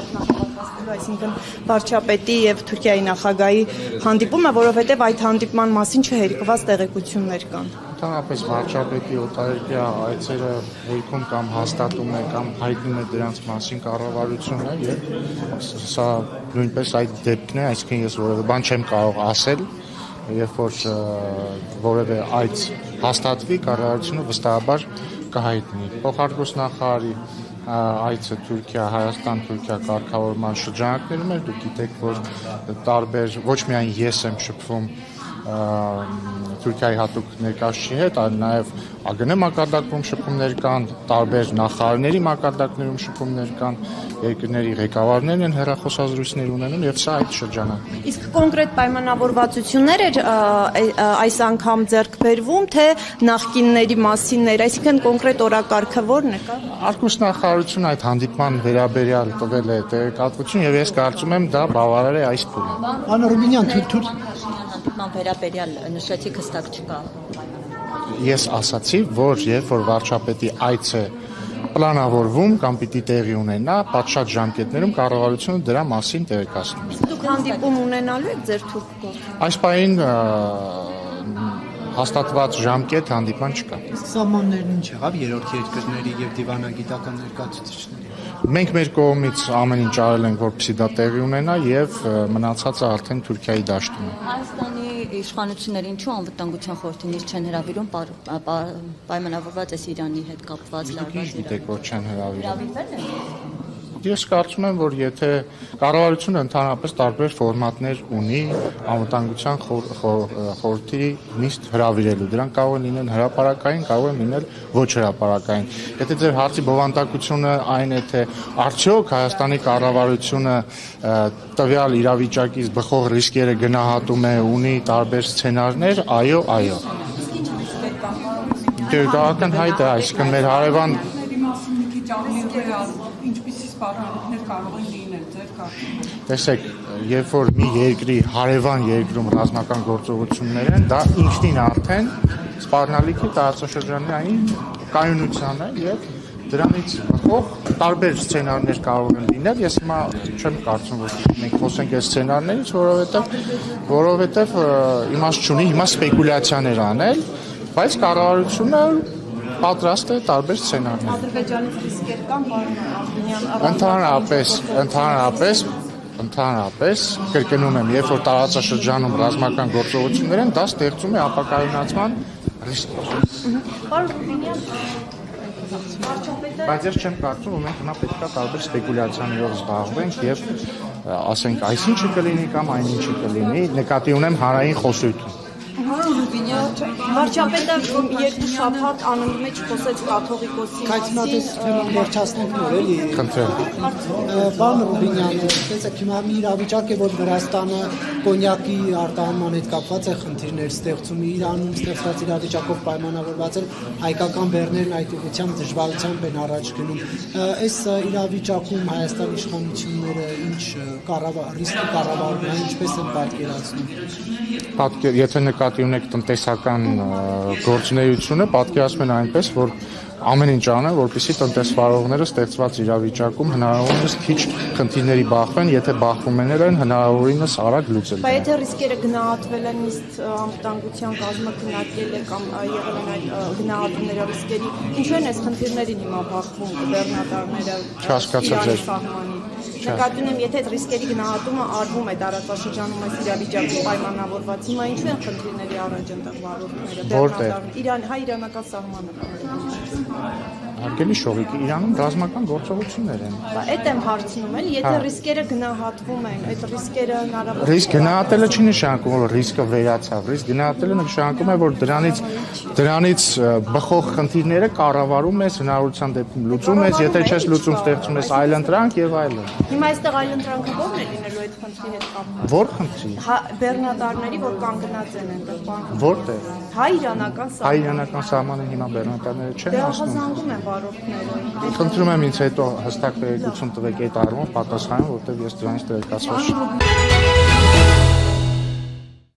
շատ նախապատրաստվելու, այսինքն վարչապետի եւ Թուրքիայի նախագահի հանդիպումը, որովհետեւ այդ հանդիպման մասին չհերկված տեղեկություններ կան։ Ընդհանրապես վարչապետի օտարերկրյա այցերը հերքում կամ հաստատում է կամ հայտնում է դրանց մասին կառավարությունը եւ սա նույնպես այդ դեպքն է, այսինքն ես որևէ բան չեմ կարող ասել, երբ որ որևէ այց հաստատվի, կառավարությունը վստահաբար կհայտնի։ Փոխարգոսնախարարի այցը Թուրքիա, Հայաստան-Թուրքիա կարգավորման շրջանակներում էր, դուք գիտեք, որ տարբեր ոչ միայն ես եմ շփվում Թուրքիայի հատուկ ներկայացուցիչի հետ, այլ նաև ԱԳՆ մակարդակում շփումներ կան, տարբեր նախարարների մակարդակներում շփումներ կան, երկրների ղեկավարներն են հեռախոսազրույցներ ունենում եւ սա այդ շրջանակն է։ Իսկ կոնկրետ պայմանավորվածություններ էր այս անգամ ձեռք բերվում, թե նախկինների մասիններ, այսինքն կոնկրետ օրակարգը ո՞րն է կա։ Արտգործնախարարությունը այդ հանդիպման վերաբերյալ տվել է տեղեկատվություն եւ ես կարծում եմ դա բավարար է այս փուլում։ Պարոն Ռուբինյան, հանդիպման վերաբերյալ նշեցիք հստակ չկա։ Ես ասացի, որ երբ որ վարչապետի այցը պլանավորվում կամ պիտի տեղի ունենա, պատշաճ ժամկետներում կառավարությունը դրա մասին տեղեկացնում է։ Դուք հանդիպում ունենալու եք ձեր թուրք գործում։ Այս պահին հաստատված ժամկետ հանդիպման չկա։ Սահմաններն ինչ եղավ երրորդ երկրների եւ դիվանագիտական ներկայացուցիչների։ Մենք մեր կողմից ամեն ինչ արել ենք, որպեսզի դա տեղի ունենա եւ մնացածը արդեն Թուրքիայի դաշտում է։ Հայաստանի իշխանությունները ինչու անվտանգության խորհրդին չեն հրավիրում, պայմանավորված է Իրանի հետ կապված լարված։ Գիտեք, որ չեն հրավիրում։ Ես կարծում եմ, որ եթե կառավարությունը ընդհանրապես տարբեր ֆորմատներ ունի անվտանգության խորհրդի նիստ հրավիրելու, դրանք կարող են լինել հրապարակային, կարող են լինել ոչ հրապարակային։ Եթե ձեր հարցի բովանդակությունը այն է, թե արդյոք Հայաստանի կառավարությունը տվյալ իրավիճակից բխող ռիսկերը գնահատում է, ունի տարբեր սցենարներ, այո, այո։ Դերգական հայտ է, այսինքն մեր հարևան ինչպիսի սպառնալիքներ կարող են լինել ձեր կարծիքով։ Տեսեք, երբ որ մի երկրի հարևան երկրում ռազմական գործողություններ են, դա ինքնին արդեն սպառնալիքի տարածաշրջանային կայունության է եւ դրանից բխող տարբեր սցենարներ կարող են լինել։ Ես հիմա չեմ կարծում, որ մենք խոսենք այս սցենարներից, որովհետեւ իմաստ չունի հիմա սպեկուլյացիաներ անել, բայց կառավարությունը պատրաստ է տարբեր սցենարներ։ Ադրբեջանից ռիսկեր կան, Ընդհանրապես, կրկնում եմ, երբ որ տարածաշրջանում ռազմական գործողություններ են, դա ստեղծում է ապակայունացման ռիսկեր։ Պարոն Ռուբինյան, բայց ես չեմ կարծում, որ մենք հիմա պետք է տարբեր սպեկուլյացիաներով զբաղվենք եւ ասենք այսինչը կլինի կամ այնինչը կլինի, նկատի ունեմ հանրային խոսույթը։ Վարչապետը երկու շաբաթ անունի մեջ խոսեց կաթողիկոսի Կայցնատես թեման վերջացնենք նոր էլի։ Խնդրեմ։ Պարոն Ռուբինյան, տեսեք հիմա մի իրավիճակ է, որ Վրաստանը կոնյակի արտահանման հետ կապված է խնդիրներ ստեղծում, Իրանում ստեղծված իրավիճակով պայմանավորված են հայկական բեռներն այդ ուղղությամբ դժվարությամբ են առաջ գնում։ Այս իրավիճակում Հայաստանի իշխանությունները ինչ ռիսկի կառավարում են, ինչպես են պատկերացնում։ Եթե նկատի ունեք տնտեսական գործունեությունը, պատկերացնում են այնպես, որ ամեն ինչ անեն, որպեսզի տնտեսվարողները ստեղծված իրավիճակում հնարավորինս քիչ խնդիրների բախվեն, եթե բախվում են հնարավորինս արագ լուծել։ Բայց եթե ռիսկերը գնահատվել են, իսկ անվտանգության կազմը քննարկել է կամ եղել են այդ գնահատումները ռիսկերի, ինչու են այս խնդիրներին հիմա բախվում գուբերնատորները։ Չհասկացա ձեր։ Նկատի ունեմ, եթե այդ ռիսկերի գնահատումը արվում է տարածաշրջանում այս իրավիճակում պայմանավորված, հիմա ինչու են խնդիրների առաջ ընտեղ վարորդները, հայ-իրանական սահմանը։ Հարգելի շողիկ, Իրանում ռազմական գործողություններ են։ Այդ եմ հարցնում էլ, եթե ռիսկերը գնահատվում են, այդ ռիսկերը հնարավոր։ Ռիսկ գնահատելը չի նշանակում, որ ռիսկը վերացավ։ Ռիսկ գնահատելը նշանակում է, որ դրանից բխող խնդիրները կառավարում ես, հնարավորության դեպքում լուծում ես, եթե չես լուծում, ստեղծում ես այլընտրանք եւ այլն։ Հիմա այստեղ այլընտրանքը ո՞րն է լինելու այդ խնդրի հետ կապված։ Ո՞ր խնդրի։ Բեռնատարների, որ կանգնած են այնտեղ բան։ Որտեղ։ Հայ-իրանական սահմանը։ Հայ-իրանական սահմանը հիմա բեռնատարները չեն ասում։ Հազանգում են վարորդները։ Խնդրում եմ ինձ հետո հստակ տեղեկություն տվեք այդ առումով պատասխանեմ, որտեղ ես դրանից տեղեկացված չեմ։